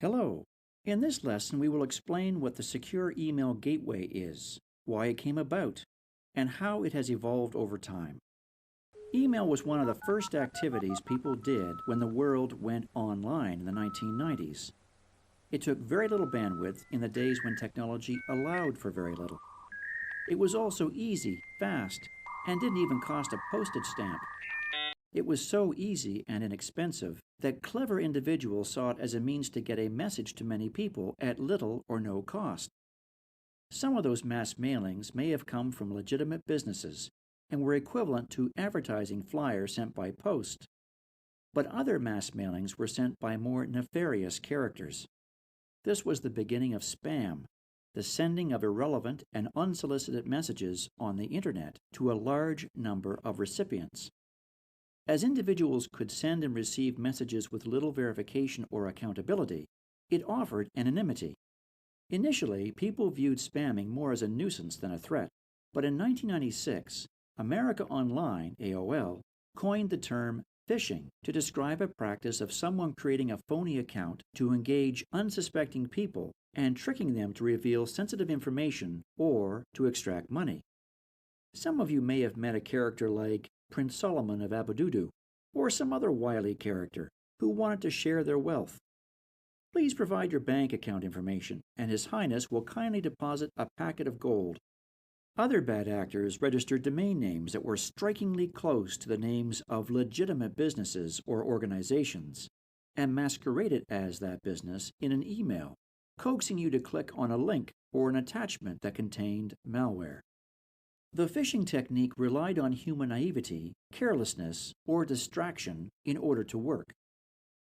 Hello. In this lesson, we will explain what the Secure Email Gateway is, why it came about, and how it has evolved over time. Email was one of the first activities people did when the world went online in the 1990s. It took very little bandwidth in the days when technology allowed for very little. It was also easy, fast, and didn't even cost a postage stamp. It was so easy and inexpensive that clever individuals saw it as a means to get a message to many people at little or no cost. Some of those mass mailings may have come from legitimate businesses and were equivalent to advertising flyers sent by post. But other mass mailings were sent by more nefarious characters. This was the beginning of spam, the sending of irrelevant and unsolicited messages on the internet to a large number of recipients. As individuals could send and receive messages with little verification or accountability, it offered anonymity. Initially, people viewed spamming more as a nuisance than a threat, but in 1996, America Online, AOL, coined the term phishing to describe a practice of someone creating a phony account to engage unsuspecting people and tricking them to reveal sensitive information or to extract money. Some of you may have met a character like Prince Solomon of Abududu, or some other wily character who wanted to share their wealth. Please provide your bank account information, and His Highness will kindly deposit a packet of gold. Other bad actors registered domain names that were strikingly close to the names of legitimate businesses or organizations, and masqueraded as that business in an email, coaxing you to click on a link or an attachment that contained malware. The phishing technique relied on human naivety, carelessness, or distraction in order to work.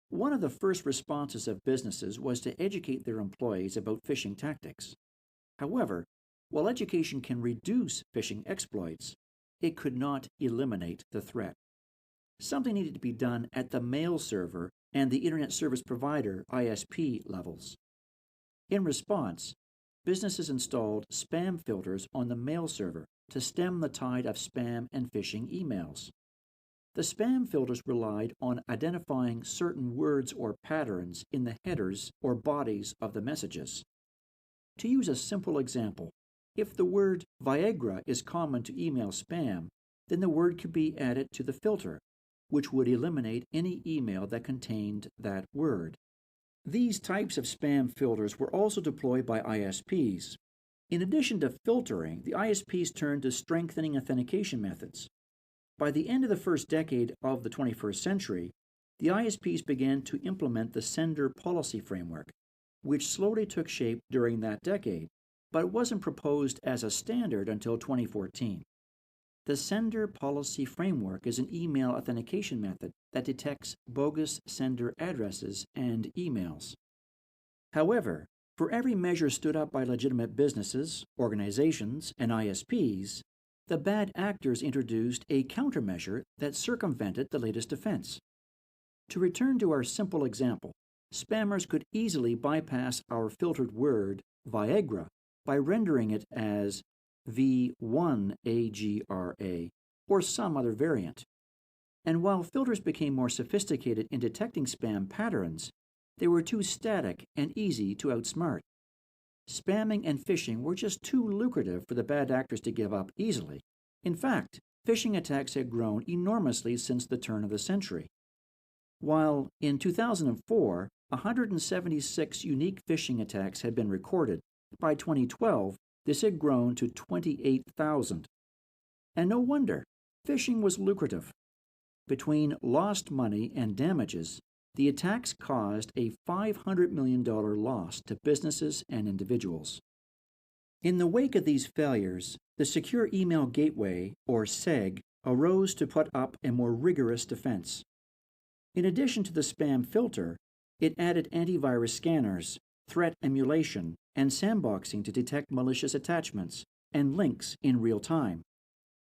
One of the first responses of businesses was to educate their employees about phishing tactics. However, while education can reduce phishing exploits, it could not eliminate the threat. Something needed to be done at the mail server and the Internet Service Provider ISP levels. In response, businesses installed spam filters on the mail server to stem the tide of spam and phishing emails. The spam filters relied on identifying certain words or patterns in the headers or bodies of the messages. To use a simple example, if the word Viagra is common to email spam, then the word could be added to the filter, which would eliminate any email that contained that word. These types of spam filters were also deployed by ISPs. In addition to filtering, the ISPs turned to strengthening authentication methods. By the end of the first decade of the 21st century, the ISPs began to implement the Sender Policy Framework, which slowly took shape during that decade, but wasn't proposed as a standard until 2014. The Sender Policy Framework is an email authentication method that detects bogus sender addresses and emails. However, for every measure stood up by legitimate businesses, organizations, and ISPs, the bad actors introduced a countermeasure that circumvented the latest defense. To return to our simple example, spammers could easily bypass our filtered word, Viagra, by rendering it as V1AGRA or some other variant. And while filters became more sophisticated in detecting spam patterns, they were too static and easy to outsmart. Spamming and phishing were just too lucrative for the bad actors to give up easily. In fact, phishing attacks had grown enormously since the turn of the century. While in 2004, 176 unique phishing attacks had been recorded, by 2012, this had grown to 28,000. And no wonder, phishing was lucrative. Between lost money and damages, the attacks caused a $500 million loss to businesses and individuals. In the wake of these failures, the Secure Email Gateway, or SEG, arose to put up a more rigorous defense. In addition to the spam filter, it added antivirus scanners, threat emulation, and sandboxing to detect malicious attachments and links in real time.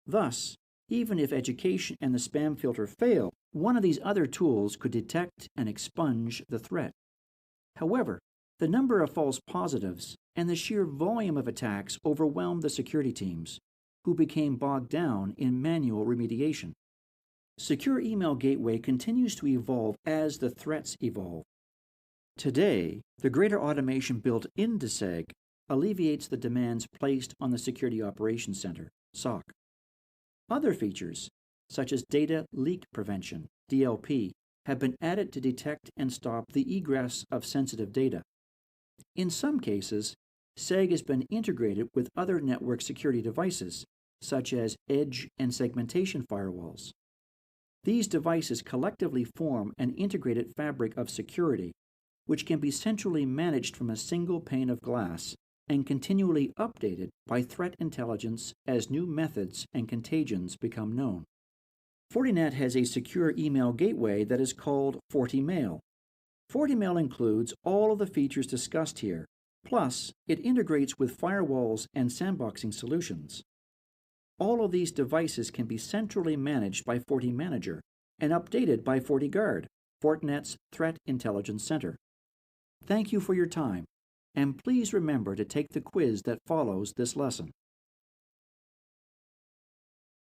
Thus, even if education and the spam filter failed, one of these other tools could detect and expunge the threat. However, the number of false positives and the sheer volume of attacks overwhelmed the security teams, who became bogged down in manual remediation. Secure Email Gateway continues to evolve as the threats evolve. Today, the greater automation built into SEG alleviates the demands placed on the Security Operations Center, SOC. Other features, such as data leak prevention, DLP, have been added to detect and stop the egress of sensitive data. In some cases, SEG has been integrated with other network security devices, such as edge and segmentation firewalls. These devices collectively form an integrated fabric of security, which can be centrally managed from a single pane of glass and continually updated by threat intelligence as new methods and contagions become known. Fortinet has a secure email gateway that is called FortiMail. FortiMail includes all of the features discussed here, plus it integrates with firewalls and sandboxing solutions. All of these devices can be centrally managed by FortiManager and updated by FortiGuard, Fortinet's Threat Intelligence Center. Thank you for your time, and please remember to take the quiz that follows this lesson.